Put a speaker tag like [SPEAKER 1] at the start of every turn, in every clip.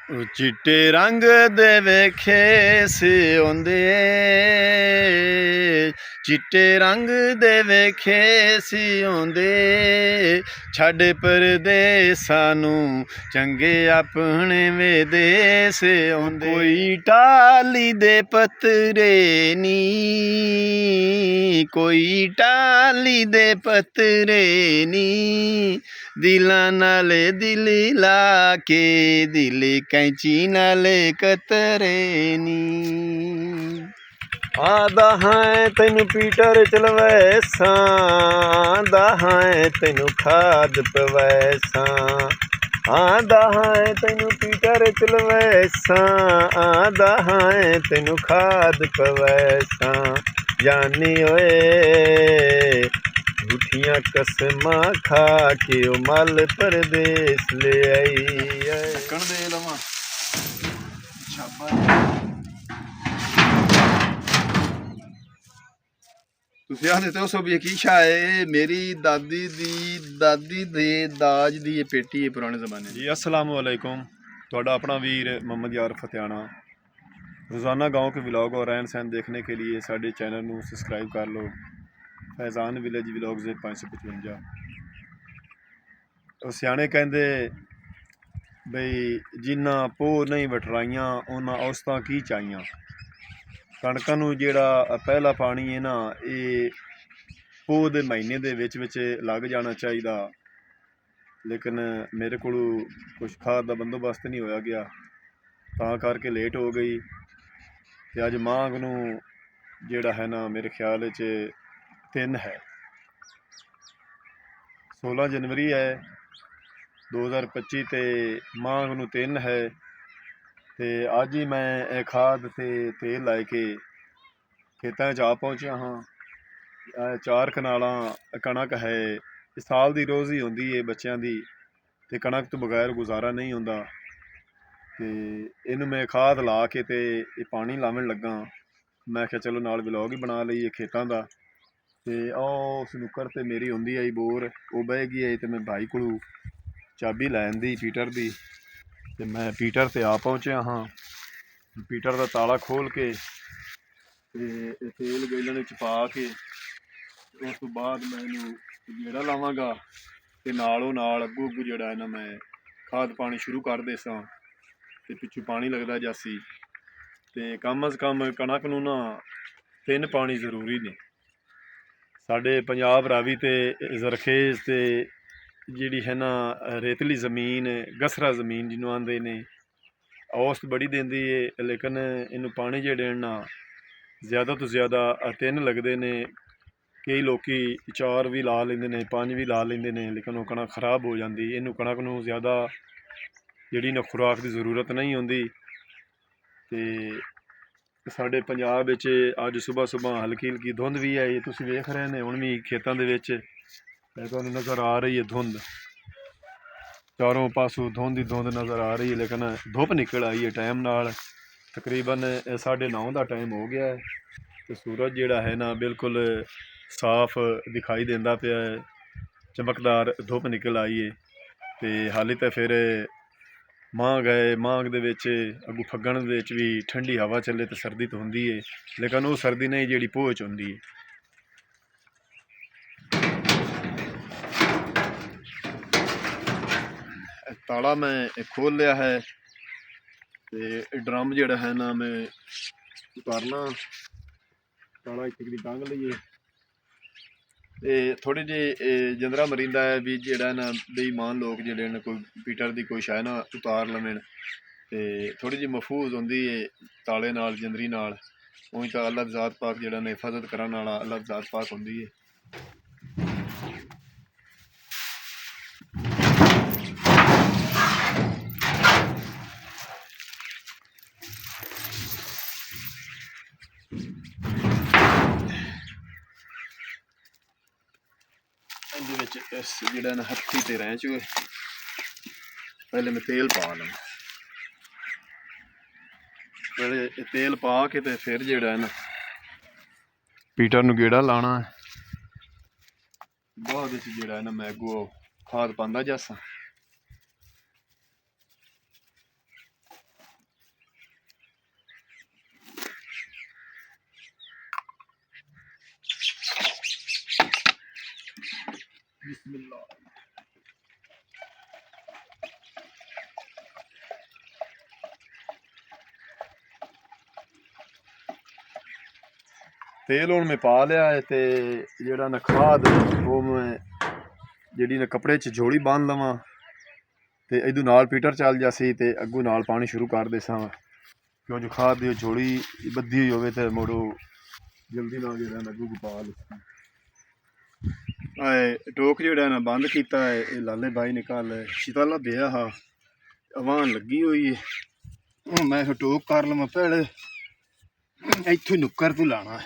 [SPEAKER 1] चिट्टे रंग दे वेखे सिउंदे चिट्टे रंग दे वेखे सिउंदे छड्ड परदेसां नूं चंगे अपने विदेस आउंदे। कोई टाली दे पत्तरे नी कोई टाली दे पत्तरे नी दिलां नाल दिल ला के दिल कैंची नाल कतरे नी। आदा है तैनू पीटर चलवैसा आदा है तैनू खाद पवैसा आदा है तैनू पीटर चलवैसा आदा है तैनू खाद पवैसा जानी ओए झूठियां कसमां खा के ओ मल परदेस ले आई। ढक्कन दे लवां शाबाश। ਤੁਸੀਂ ਆਖਦੇ ਤੇ ਉਸ ਵੀ ਕੀ ਸ਼ਾ ਹੈ ਮੇਰੀ ਦਾਦੀ ਦੇ ਦਾਜ ਦੀ ਇਹ ਪੇਟੀ ਹੈ ਪੁਰਾਣੇ ਜ਼ਮਾਨੇ
[SPEAKER 2] जी अस्सलाम वालेकुम। ਤੁਹਾਡਾ अपना वीर मोहम्मद यार फतेहाना। रोज़ाना गांव के व्लॉग और रहन सहन देखने के लिए साडे चैनल को सब्सक्राइब कर लो। Faizan village vlogs 555। सियाने कहते बई जिन्ना पो नहीं वटराइयां उन्ना औसतां की चाहियां। कणकां नूं जिहड़ा पहला पानी है ना ये पो दे महीने दे विच लग जाना चाहिए, लेकिन मेरे को कुछ खाद का बंदोबस्त नहीं होया गया तां करके लेट हो गई। ते अज मांग नूं जिहड़ा है ना मेरे ख्याल 3 है 16 जनवरी है 2025 ते मांग नूं 3 है। ते अज ही मैं खाद ते तेल लै के खेतों च आ पहुँचा हाँ। 4 कनालां कणक है, साल की रोज़ ही होंदी है बच्चों की, ते कणक तो बगैर गुजारा नहीं होंदा। ते इनू मैं खाद ला के ते पानी लावन लगा। मैं क्या चलो नाल व्लॉग ही बना लईए खेतों का। ते उस नुक्कर ते मेरी होंदी आई बोर वो बह गई है, तो मैं भाई को चाबी लैन दी पीटर दी। ते मैं पीटर ते आ पहुँचा हाँ। पीटर का ताला खोल के ते तेल गैलन च पा के उस तो बाद मैं इनू गेड़ा लावांगा ते नालों नाल अग्गों अग्गों जिहड़ा है ना मैं खाद पानी शुरू कर देसां ते पिछू पानी लगदा जासी। ते कम अज़ कम कणक नूं ना 3 पानी जरूरी ने। साडे पंजाब रावी ते जरखेज ते जिहड़ी है ना रेतली ज़मीन गसरा ज़मीन जिन्हों आंदे ने औसत बड़ी देंदी है, लेकिन इनू पानी जेहड़े ना ज़्यादा तो ज़्यादा 3 लगते ने। कई लोग 4 भी ला लेंदे ने 5 भी ला लेंदे ने, लेकिन वो कणक खराब हो जाती। इनू कणक नूं ज़्यादा जिहड़ी ना खुराक की जरूरत नहीं होंदी। ते साडे पंजाब विच अज सुबह सुबह हल्की हल्की धुंध भी है, तुसीं वेख रहे ने हुण भी खेतों दे विच तुहानूं नज़र आ रही है धुंध, चारों पासों धुंध ही धुंध नज़र आ रही है। लेकिन धुप निकल आई है टाइम नाल, तकरीबन 9:30 का टाइम हो गया है। तो सूरज जिहड़ा है ना बिल्कुल साफ दिखाई देंदा पिया है, चमकदार धुप निकल आई है। तो हाली तो फिर मांग है, मांग दे विच अगू फग्गण दे विच भी ठंडी हवा चले तो सर्दी तो होंदी है, लेकिन वो सर्दी नहीं जिहड़ी पोह च होंदी है।
[SPEAKER 1] ताला मैं खोल लिया है ते ड्रम जिहड़ा है ना मैं उतारना ताला इतनी टांग लीए। ते थोड़ी जी जंदरा मरींदा है भी जिहड़ा ना बेईमान लोग जिहड़े ने कोई पीटर दी कोई शाय ना उतार लवेन, ते थोड़ी जी महफूज होंदी है ताले नाल जंदरी नाल। उई तो अल्लाह दी ज़ात पाक जिहड़ा ने हिफाजत करन वाला अल्लाह दी ज़ात पाक होंदी है। इस जिहड़ा ना हत्थी ते रैंच पहले मैं तेल पा लवां। पहले तेल पा के ते फिर जिहड़ा है ना पीटर नूं गेड़ा लाना है। बाद विच जिहड़ा है ना मैं अगों खाद पांदा जासां। ਬਿਸਮਿल्लाह। तेल हूँ मैं पा लिया है ते जेड़ा ना खाद वो मैं ਜਿਹੜੀ ना कपड़े च झोली बांध लवां ते इदू नाल पीटर चल जासी ते अगू नाल पानी शुरू कर देसां क्यों जो खाद दी झोली बद्धी हुई होवे ते मुड़ो जल्दी ना जेड़ा ना अगू पा लेसां। टोक जेड़ा ना बंद किया है ये लाले भाई ने कल शीतला बेया हा अवान लगी हुई है हूँ मैं टोक कर लवां पहले इत्थों नुक्कर तू लाना है।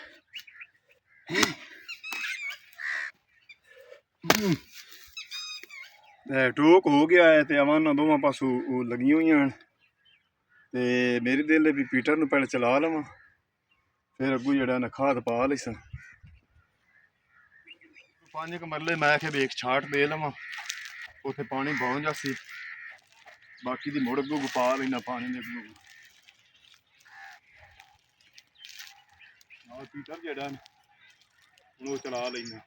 [SPEAKER 1] टोक हो गया है तो अवाना दोवां पासों लगी हुई हैं ते मेरी दिल है भी पीटर नूं पहले चला लवां फिर अगू जेड़ा ना खाद पा लैसां। 5 मरले मैं आखे भी एक छाट दे लवां उत्थे पानी पहुंच जासी बाकी दी मुड़ अगू पा लेना पानी दे अगू पीटर जेड़ा वो चला लेना।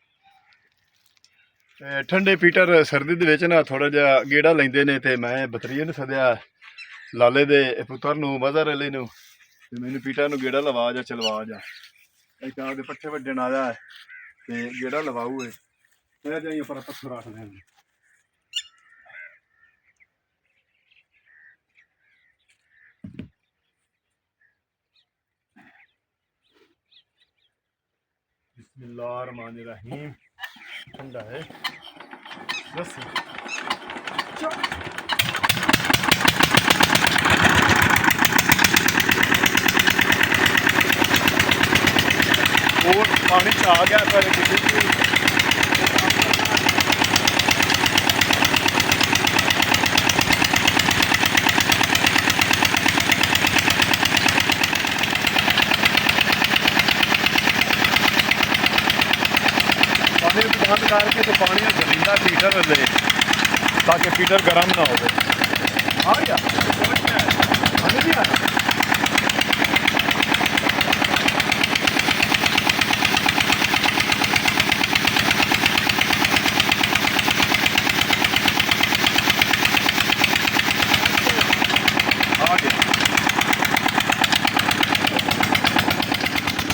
[SPEAKER 1] ठंडे पीटर सर्दी दे विच ना थोड़ा जिहा गेड़ा लैंदे ने ते मैं बतरीए नूं सद्या लाले दे पुत्तर नूं मज़र अली नूं ते मैनूं पीटर नूं गेड़ा लवा जा चलवा जा इक आपदे पट्ठे वड्डण आया है ते गेड़ा लवाऊ है फिर जाइए पर पत्थर रख लेंगे। बिस्मिल्लाहिर्रहमानिर्रहीम ठंडा है बस और पानी आ गया पर बंद करके तो पानी जमींदा पीटर ले ताकि पीटर गर्म ना हो आ गया हमें भी आया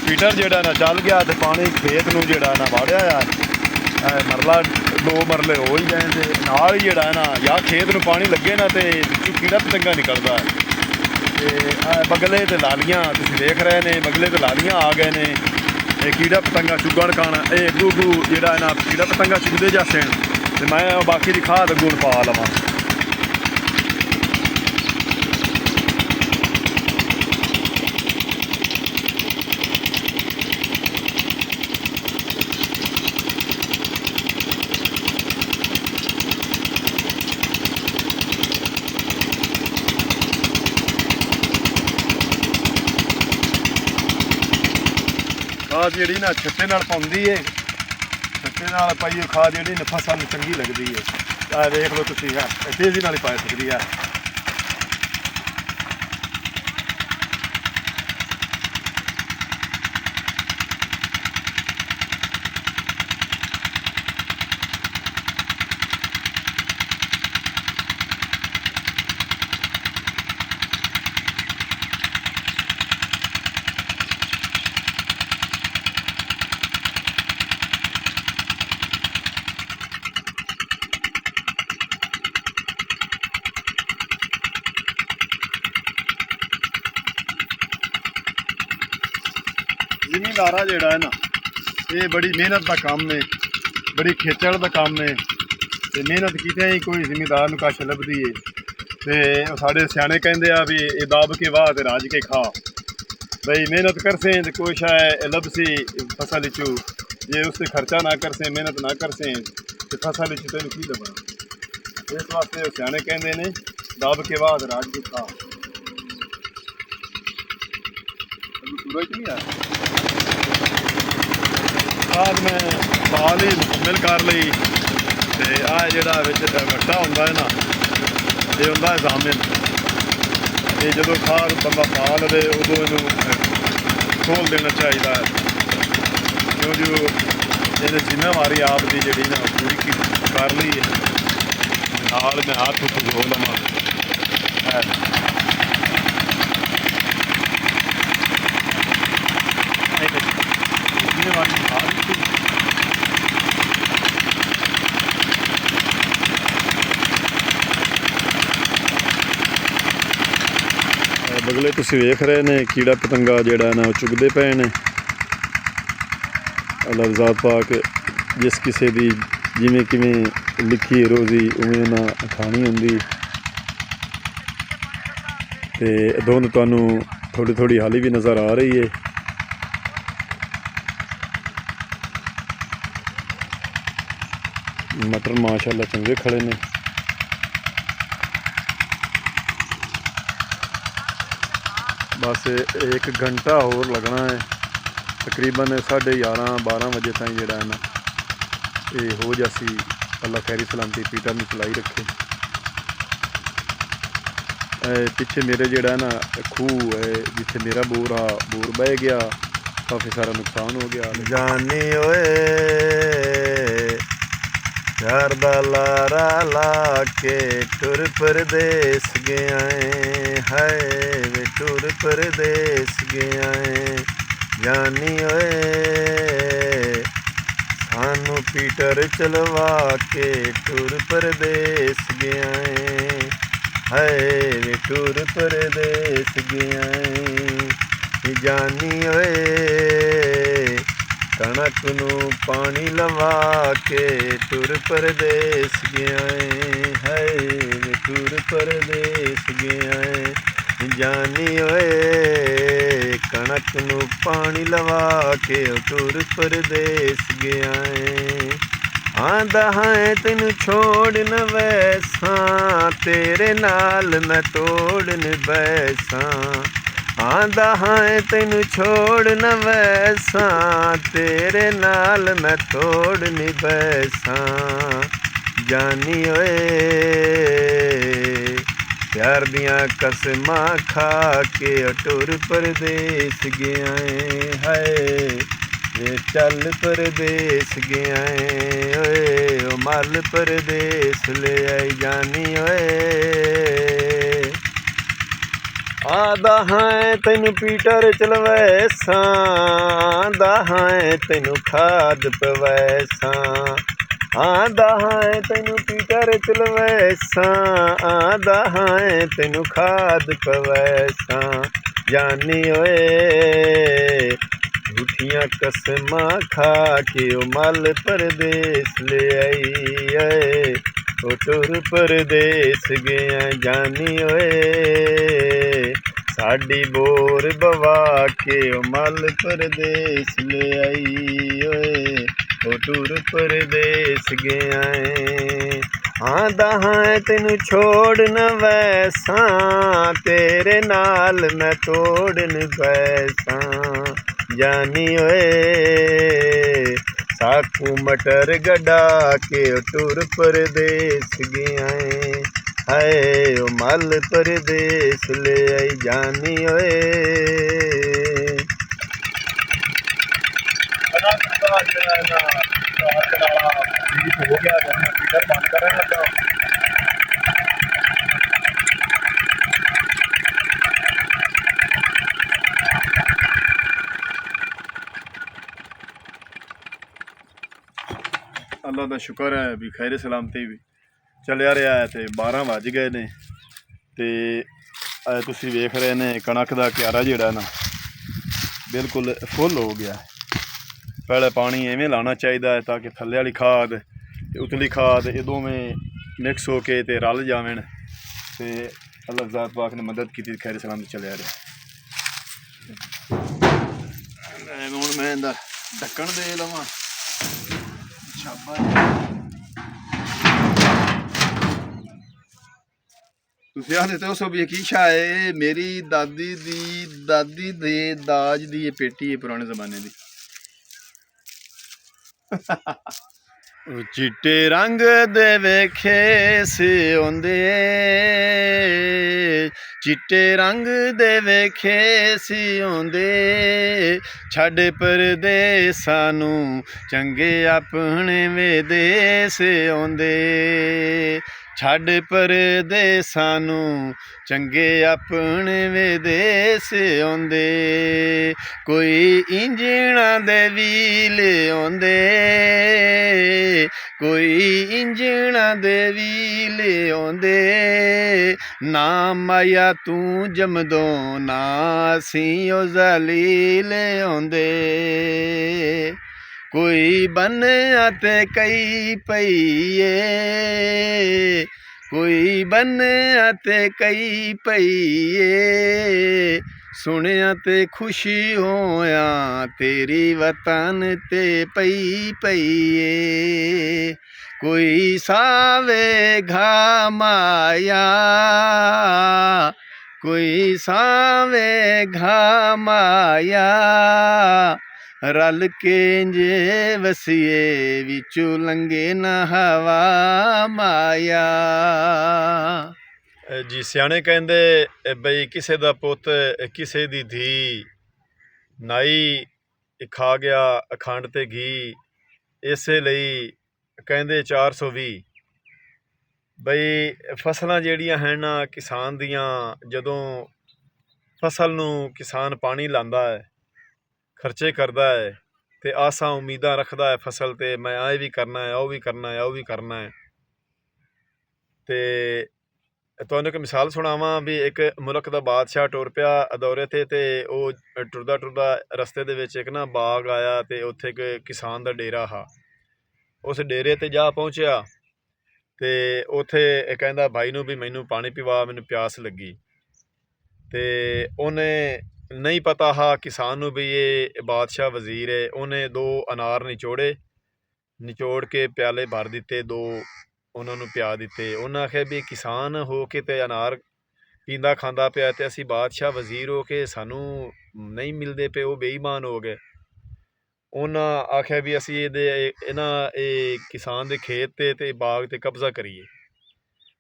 [SPEAKER 1] पीटर जेड़ा ना चल गया तो पानी खेत नूं जेड़ा ना वाड़िया मरला 2 मरले हो ही जाए तो नाल ही जेड़ा ना या खेत नूं पानी लगे ना तो कीड़ा पतंगा निकलता है ते बगले तो लालियां तुसीं देख रहे ने बगले तो लालियां आ गए ने कीड़ा पतंगा चुगण खाना ये अगू अगू जेड़ा ना कीड़ा पतंगा चुगदे जासे ते मैं बाकी दी खाद अगू पा लवां। खाद जी ना छट्टे नाल पाउंदी है छट्टे नाल पाइए खाद जी फसल चंगी लगती है देख लो तुसीं है तेजी नाल पा सकती है। जिमीदारा जेड़ा है ना ये बड़ी मेहनत का काम है बड़ी खेचड़ का काम है ते मेहनत कीते ही कोई जिमीदार नूं कश लभदी है ते साडे सियाणे कहंदे आ भी ये दाब के वाह ते राज के खा भाई मेहनत करसे तो कोई शायद लभसी फसल चू जे उससे खर्चा ना करसे मेहनत ना करसे तो फसल चू तेन की लभना इस वास्ते सियाणे कहंदे ने दाब के वाह ते राज के खा। सूरज नहीं आया खाद मैं पाल ही मुकम्मल कर ली ते आ जेड़ा विच वट्टा हुंदा है ना ये हुंदा है जामिन ये जदों खाद बंदा पा लवे उदों इनू खोल देना चाहिए क्यों जो
[SPEAKER 2] ਇਹਨੇ ਜ਼ਿੰਮੇਵਾਰੀ ਆਪ ਦੀ ਜਿਹੜੀ ਨਾ ਪੂਰੀ ਕਰ ਲਈ ਹੈ। ਨਾਲ ਮੈਂ ਹੱਥ ਉੱਤੇ ਧੋ ਲਵਾਂ। ਜ਼ਿੰਮੇਵਾਰੀ ਨਾਲ ਬਗਲੇ ਤੁਸੀਂ ਵੇਖ ਰਹੇ ਨੇ ਕੀੜਾ ਪਤੰਗਾ ਜਿਹੜਾ ਨਾ ਉਹ ਚੁਗਦੇ ਪਏ ਨੇ। ਅੱਲਾਹ ਜ਼ਾਤ ਪਾਕ ਜਿਸ ਕਿਸੇ ਦੀ ਜਿਵੇਂ ਕਿਵੇਂ ਲਿਖੀ ਰੋਜ਼ੀ ਉਵੇਂ ਨਾ ਖਾਣੀ ਹੁੰਦੀ। ਤੇ ਧੁੰਦ ਤੁਹਾਨੂੰ ਥੋੜੀ ਥੋੜੀ ਹਾਲੀ ਵੀ ਨਜ਼ਰ ਆ ਰਹੀ ਹੈ। ਮਟਰ ਮਾਸ਼ਾਅੱਲਾ ਚੰਗੇ ਖੜੇ ਨੇ। बस 1 घंटा होर लगना है। तकरीबन 11:30-12 बजे तक जोड़ा है ना ये हो जासी। अल्लाह खैरी सलामती पीटा में चलाई रखे। पिछे मेरे जोड़ा है ना खूह है जिथे मेरा बोर आ बोर बह गया, काफ़ी सारा नुकसान हो गया। जानी ओए प्यार दा लारा ला के टुर परदेस गया है वे टुर परदेस गया है। जानी ओए सानू पीटर चलवा के टुर परदेस गया है वे टुर परदेस गया है। जानी ओए कणक नू पानी लवा के टुर परदेस गया है टुर परदेस गया है। जानी ओए कणक नू पानी लवा के टुर परदेस गया है। आंदा है तेनू छोड़ न वैसा तेरे नाल मैं तोड़ न बैसा। आंदा है तेनू छोड़ न वैसा तेरे नाल मैं तोड़ नहीं बैसा। जानी ओए प्यार दियां कसमां खा के टुर परदेस गया है वे चल परदेस गया ओए ओ मल परदेस ले आई। जानी ओए आदा है तेनू पीटर चलवैसा आदा है तेनू खाद पवैसा। आदा है तेनू पीटर चलवैसा आदा है तेनू खाद पवैसा। जानी ओए झूठियां कसमां खा के ओ मल परदेस ले आई ओ टुर परदेस गया। जानी ओए साडी बोर बवा के ओ मल परदेस ले आई ओ टुर परदेस गया है। आंदा है तेनू छोड़ न वैसा तेरे नाल मैं तोड़ न बैसा। जानी ओए साकू मटर गडा के ओ टुर परदेस गया है ओ मल परदेस ले आई। जानी ओए हो गया बंद करें लगा। अल्लाह का शुक्र है भी खैर सलामती भी चलिया रहा है। तो 12 वज गए ने ते तुसी वेख रहे ने कणक का क्यारा जिहड़ा ना बिल्कुल फुल हो गया है। पहले पानी इवें लाना चाहिए है ताकि थल्ले वाली खाद ते उतली खाद ये दोवें मिक्स होके ते रल जावन ते अल्लाह ज़ात पाक ने मदद की खैर सलामती चलिया रहा। हुण मैं इहदा ढक्कन दे लवां। ਤੁਸੀਂ ਆਖਦੇ ਤੇ ਸੋ ਵੀ ਕੀ ਸ਼ਾ ਹੈ ਮੇਰੀ ਦਾਦੀ ਦੇ ਦਾਜ ਦੀ ਇਹ ਪੇਟੀ ਹੈ ਪੁਰਾਣੇ ਜ਼ਮਾਨੇ ਦੀ। ਚਿੱਟੇ ਰੰਗ ਦੇ ਵੇਖੇ ਸਿਉਂਦੇ, ਚਿੱਟੇ ਰੰਗ ਦੇ ਵੇਖੇ ਸਿਉਂਦੇ, ਛੱਡ ਪਰਦੇਸਾਂ ਨੂੰ ਚੰਗੇ ਆਪਣੇ ਵਿਦੇਸ ਆਉਂਦੇ, ਛੱਡ ਪਰਦੇਸਾਂ ਨੂੰ ਚੰਗੇ ਆਪਣੇ ਵਿਦੇਸ ਆਉਂਦੇ। ਕੋਈ ਇੰਜਣਾਂ ਦੇ ਵੀਲ ਆਉਂਦੇ, ਕੋਈ ਇੰਜਣਾਂ ਦੇ ਵੀਲ ਆਉਂਦੇ, ਨਾ ਮਾਇਆ ਤੂੰ ਜਮਦੋਂ ਨਾ ਅਸੀਂ ਉਹ ਜ਼ਲੀਲ ਆਉਂਦੇ। ਕੋਈ ਬੰਨਿਆ ਤੇ ਕਈ ਪਈਏ, ਕੋਈ ਬੰਨਿਆ ਤੇ ਕਈ ਪਈਏ, ਸੁਣਿਆ ਤੇ ਖੁਸ਼ੀ ਹੋਇਆ ਤੇਰੀ ਵਤਨ ਤੇ ਪਈ ਪਈਏ। ਕੋਈ ਸਾਵੇ ਘਾ ਮਾਇਆ, ਕੋਈ ਸਾਵੇ ਘਾ ਮਾਇਆ, ਰਲ ਕੇ ਜੇ ਵਸੀਏ ਵਿੱਚੋਂ ਲੰਘੇ ਨਾ ਹਵਾ ਮਾਇਆ। ਜੀ ਸਿਆਣੇ ਕਹਿੰਦੇ ਬਈ ਕਿਸੇ ਦਾ ਪੁੱਤ ਕਿਸੇ ਦੀ ਧੀ, ਨਾਈ ਖਾ ਗਿਆ ਅਖੰਡ ਤੇ ਘੀ, ਇਸੇ ਲਈ ਕਹਿੰਦੇ 420 ਬਈ ਫਸਲਾਂ ਜਿਹੜੀਆਂ ਹਨ ਨਾ ਕਿਸਾਨ ਦੀਆਂ, ਜਦੋਂ ਫਸਲ ਨੂੰ ਕਿਸਾਨ ਪਾਣੀ ਲਾਉਂਦਾ ਹੈ, ਖਰਚੇ ਕਰਦਾ ਹੈ ਤੇ ਆਸਾਂ ਉਮੀਦਾਂ ਰੱਖਦਾ ਹੈ ਫਸਲ ਤੇ, ਮੈਂ ਇਹ ਵੀ ਕਰਨਾ ਹੈ, ਉਹ ਵੀ ਕਰਨਾ ਹੈ, ਉਹ ਵੀ ਕਰਨਾ ਹੈ। ਤੇ ਤੁਹਾਨੂੰ ਇੱਕ ਮਿਸਾਲ ਸੁਣਾਵਾਂ ਵੀ ਇੱਕ ਮੁਲਕ ਦਾ ਬਾਦਸ਼ਾਹ ਟੁਰ ਪਿਆ ਦੌਰੇ ਤੇ ਉਹ ਟੁਰਦਾ ਟੁਰਦਾ ਰਸਤੇ ਦੇ ਵਿੱਚ ਇੱਕ ਨਾ ਬਾਗ ਆਇਆ ਤੇ ਉੱਥੇ ਇੱਕ ਕਿਸਾਨ ਦਾ ਡੇਰਾ ਹਾ। ਉਸ ਡੇਰੇ ਤੇ ਜਾ ਪਹੁੰਚਿਆ ਤੇ ਉੱਥੇ ਕਹਿੰਦਾ ਭਾਈ ਨੂੰ ਵੀ ਮੈਨੂੰ ਪਾਣੀ ਪਿਵਾ, ਮੈਨੂੰ ਪਿਆਸ ਲੱਗੀ। ਤੇ ਉਹਨੇ ਨਹੀਂ ਪਤਾ ਹਾ ਕਿਸਾਨ ਨੂੰ ਵੀ ਇਹ ਬਾਦਸ਼ਾਹ ਵਜ਼ੀਰ ਹੈ। ਉਹਨੇ 2 ਅਨਾਰ ਨਿਚੋੜ ਕੇ ਪਿਆਲੇ ਭਰ ਦਿੱਤੇ, 2 ਉਹਨਾਂ ਨੂੰ ਪਿਆ ਦਿੱਤੇ। ਉਹਨਾਂ ਆਖਿਆ ਵੀ ਕਿਸਾਨ ਹੋ ਕੇ ਤੇ ਅਨਾਰ ਪੀਂਦਾ ਖਾਂਦਾ ਪਿਆ ਤੇ ਅਸੀਂ ਬਾਦਸ਼ਾਹ ਵਜ਼ੀਰ ਹੋ ਕੇ ਸਾਨੂੰ ਨਹੀਂ ਮਿਲਦੇ ਪਏ, ਉਹ ਬੇਈਮਾਨ ਹੋ ਗਏ। ਉਹਨਾਂ ਆਖਿਆ ਵੀ ਅਸੀਂ ਇਹ ਕਿਸਾਨ ਦੇ ਖੇਤ ਤੇ ਬਾਗ ਤੇ ਕਬਜ਼ਾ ਕਰੀਏ।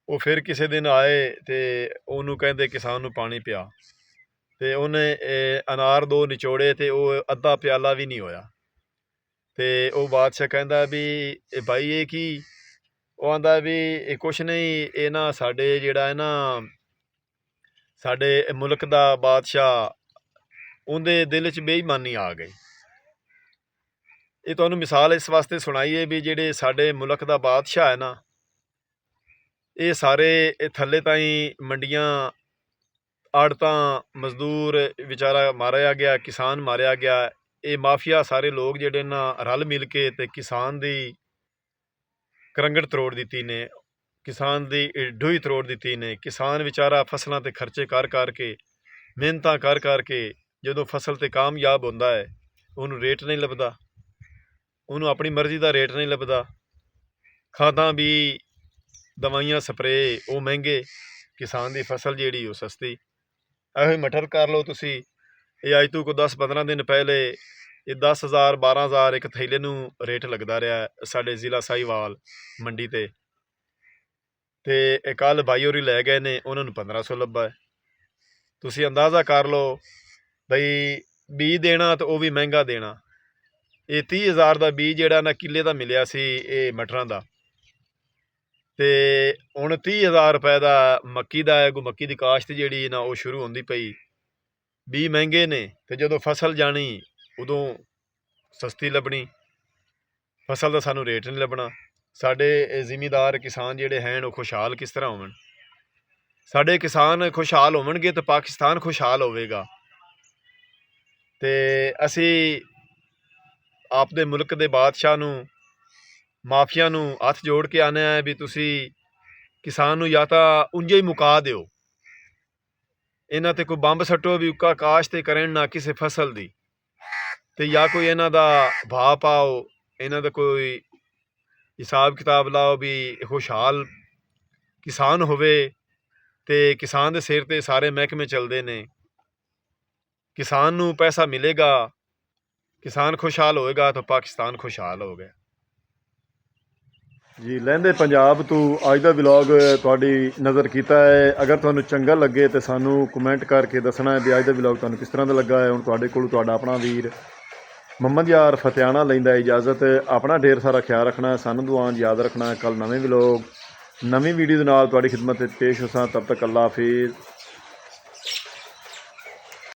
[SPEAKER 2] ਉਹ ਫਿਰ ਕਿਸੇ ਦਿਨ ਆਏ ਤੇ ਉਹਨੂੰ ਕਹਿੰਦੇ ਕਿਸਾਨ ਨੂੰ ਪਾਣੀ ਪਿਆ, ਤੇ ਉਹਨੇ ਅਨਾਰ 2 ਨਿਚੋੜੇ ਤੇ ਉਹ ਅੱਧਾ ਪਿਆਲਾ ਵੀ ਨਹੀਂ ਹੋਇਆ। ਤੇ ਉਹ ਬਾਦਸ਼ਾਹ ਕਹਿੰਦਾ ਵੀ ਭਾਈ ਇਹ ਕੀ? ਉਹ ਆਂਦਾ ਵੀ ਇਹ ਕੁਛ ਨਹੀਂ, ਇਹ ਨਾ ਸਾਡੇ ਜਿਹੜਾ ਹੈ ਨਾ ਸਾਡੇ ਮੁਲਕ ਦਾ ਬਾਦਸ਼ਾਹ, ਉਹਦੇ ਦਿਲ 'ਚ ਬੇਈਮਾਨੀ ਆ ਗਈ। ਇਹ ਤੁਹਾਨੂੰ ਮਿਸਾਲ ਇਸ ਵਾਸਤੇ ਸੁਣਾਈਏ ਵੀ ਜਿਹੜੇ ਸਾਡੇ ਮੁਲਕ ਦਾ ਬਾਦਸ਼ਾਹ ਹੈ ਨਾ, ਇਹ ਸਾਰੇ ਥੱਲੇ ਤਾਈਂ ਮੰਡੀਆਂ, ਆੜਤਾਂ, ਮਜ਼ਦੂਰ ਵਿਚਾਰਾ ਮਾਰਿਆ ਗਿਆ, ਕਿਸਾਨ ਮਾਰਿਆ ਗਿਆ। ਇਹ ਮਾਫੀਆ ਸਾਰੇ ਲੋਕ ਜਿਹੜੇ ਨਾ ਰਲ ਮਿਲ ਕੇ ਤੇ ਕਿਸਾਨ ਦੀ ਕਰੰਗੜ ਤਰੋੜ ਦਿੱਤੀ ਨੇ, ਕਿਸਾਨ ਦੀ ਢੂਹੀ ਤਰੋੜ ਦਿੱਤੀ ਨੇ। ਕਿਸਾਨ ਵਿਚਾਰਾ ਫਸਲਾਂ ਤੇ ਖਰਚੇ ਕਰ ਕਰਕੇ, ਮਿਹਨਤਾਂ ਕਰ ਕਰਕੇ ਜਦੋਂ ਫਸਲ ਤੇ ਕਾਮਯਾਬ ਹੁੰਦਾ ਹੈ, ਉਹਨੂੰ ਰੇਟ ਨਹੀਂ ਲੱਭਦਾ, ਉਹਨੂੰ ਆਪਣੀ ਮਰਜ਼ੀ ਦਾ ਰੇਟ ਨਹੀਂ ਲੱਭਦਾ। ਖਾਦਾਂ ਵੀ, ਦਵਾਈਆਂ, ਸਪਰੇ ਉਹ ਮਹਿੰਗੇ, ਕਿਸਾਨ ਦੀ ਫਸਲ ਜਿਹੜੀ ਉਹ ਸਸਤੀ। ਇਹੋ ਹੀ ਮਟਰ ਕਰ ਲਓ ਤੁਸੀਂ, ਇਹ ਅੱਜ ਤੋਂ ਕੋਈ 10-15 ਦਿਨ ਪਹਿਲੇ ਇਹ 10,000 12,000 ਇੱਕ ਥੈਲੇ ਨੂੰ ਰੇਟ ਲੱਗਦਾ ਰਿਹਾ ਸਾਡੇ ਜ਼ਿਲ੍ਹਾ ਸਾਹੀਵਾਲ ਮੰਡੀ ਤੇ। ਇਹ ਕੱਲ੍ਹ ਬਾਈ ਹੋਰੀ ਲੈ ਗਏ ਨੇ, ਉਹਨਾਂ ਨੂੰ 1500 ਲੱਭਾ ਹੈ। ਤੁਸੀਂ ਅੰਦਾਜ਼ਾ ਕਰ ਲਓ ਬਈ ਬੀਜ ਦੇਣਾ ਤਾਂ ਉਹ ਵੀ ਮਹਿੰਗਾ ਦੇਣਾ। ਇਹ 30,000 ਦਾ ਬੀਜ ਜਿਹੜਾ ਨਾ ਕਿੱਲੇ ਦਾ ਮਿਲਿਆ ਸੀ ਇਹ ਮਟਰਾਂ ਦਾ, ਤੇ ਹੁਣ 30,000 ਰੁਪਏ ਦਾ ਮੱਕੀ ਦਾ ਹੈ। ਮੱਕੀ ਦੀ ਕਾਸ਼ਤ ਜਿਹੜੀ ਨਾ ਉਹ ਸ਼ੁਰੂ ਹੁੰਦੀ ਪਈ, ਬੀਜ ਮਹਿੰਗੇ ਨੇ ਤੇ ਜਦੋਂ ਫਸਲ ਜਾਣੀ ਉਦੋਂ ਸਸਤੀ ਲੱਭਣੀ। ਫਸਲ ਦਾ ਸਾਨੂੰ ਰੇਟ ਨਹੀਂ ਲੱਭਣਾ। ਸਾਡੇ ਜ਼ਿਮੀਂਦਾਰ ਕਿਸਾਨ ਜਿਹੜੇ ਹਨ ਉਹ ਖੁਸ਼ਹਾਲ ਕਿਸ ਤਰ੍ਹਾਂ ਹੋਵਣ? ਸਾਡੇ ਕਿਸਾਨ ਖੁਸ਼ਹਾਲ ਹੋਵਣਗੇ ਤਾਂ ਪਾਕਿਸਤਾਨ ਖੁਸ਼ਹਾਲ ਹੋਵੇਗਾ। ਤੇ ਅਸੀਂ ਆਪਦੇ ਮੁਲਕ ਦੇ ਬਾਦਸ਼ਾਹ ਨੂੰ, ਮਾਫੀਆ ਨੂੰ ਹੱਥ ਜੋੜ ਕੇ ਆਨੇ ਆ ਵੀ ਤੁਸੀਂ ਕਿਸਾਨ ਨੂੰ ਜਾਂ ਤਾਂ ਉਂਝੇ ਹੀ ਮੁਕਾ ਦਿਓ, ਇਹਨਾਂ ਤੇ ਕੋਈ ਬੰਬ ਸੱਟੋ ਵੀ ਉੱਕਾ ਕਾਸ਼ ਤੇ ਕਰਨ ਨਾ ਕਿਸੇ ਫਸਲ ਦੀ, ਤੇ ਜਾਂ ਕੋਈ ਇਹਨਾਂ ਦਾ ਭਾਅ ਪਾਓ, ਇਹਨਾਂ ਦਾ ਕੋਈ ਹਿਸਾਬ ਕਿਤਾਬ ਲਾਓ ਵੀ ਖੁਸ਼ਹਾਲ ਕਿਸਾਨ ਹੋਵੇ। ਤੇ ਕਿਸਾਨ ਦੇ ਸਿਰ ਤੇ ਸਾਰੇ ਮਹਿਕਮੇ ਚੱਲਦੇ ਨੇ, ਕਿਸਾਨ ਨੂੰ ਪੈਸਾ ਮਿਲੇਗਾ, ਕਿਸਾਨ ਖੁਸ਼ਹਾਲ ਹੋਏਗਾ ਤਾਂ ਪਾਕਿਸਤਾਨ ਖੁਸ਼ਹਾਲ ਹੋ ਗਿਆ। ਜੀ ਲਹਿੰਦੇ ਪੰਜਾਬ ਤੋਂ ਅੱਜ ਦਾ ਵਲੌਗ ਤੁਹਾਡੀ ਨਜ਼ਰ ਕੀਤਾ ਹੈ। ਅਗਰ ਤੁਹਾਨੂੰ ਚੰਗਾ ਲੱਗੇ ਤਾਂ ਸਾਨੂੰ ਕਮੈਂਟ ਕਰਕੇ ਦੱਸਣਾ ਹੈ ਵੀ ਅੱਜ ਦਾ ਵਲੌਗ ਤੁਹਾਨੂੰ ਕਿਸ ਤਰ੍ਹਾਂ ਦਾ ਲੱਗਾ ਹੈ। ਹੁਣ ਤੁਹਾਡੇ ਕੋਲ ਤੁਹਾਡਾ ਆਪਣਾ ਵੀਰ ਮੁਹੰਮਦ ਯਾਰ ਫਤਿਆਣਾ ਲੈਂਦਾ ਇਜਾਜ਼ਤ। ਆਪਣਾ ਢੇਰ ਸਾਰਾ ਖਿਆਲ ਰੱਖਣਾ, ਸਾਨੂੰ ਦੁਆਵਾਂ ਯਾਦ ਰੱਖਣਾ। ਕੱਲ ਨਵੇਂ ਵਲੌਗ ਨਵੀਂ ਵੀਡੀਓ ਦੇ ਨਾਲ ਤੁਹਾਡੀ ਖਿਦਮਤ ਵਿੱਚ ਪੇਸ਼ ਹੋਸਾਂ। ਤਬ ਤੱਕ ਅੱਲਾ ਹਾਫਿਜ਼।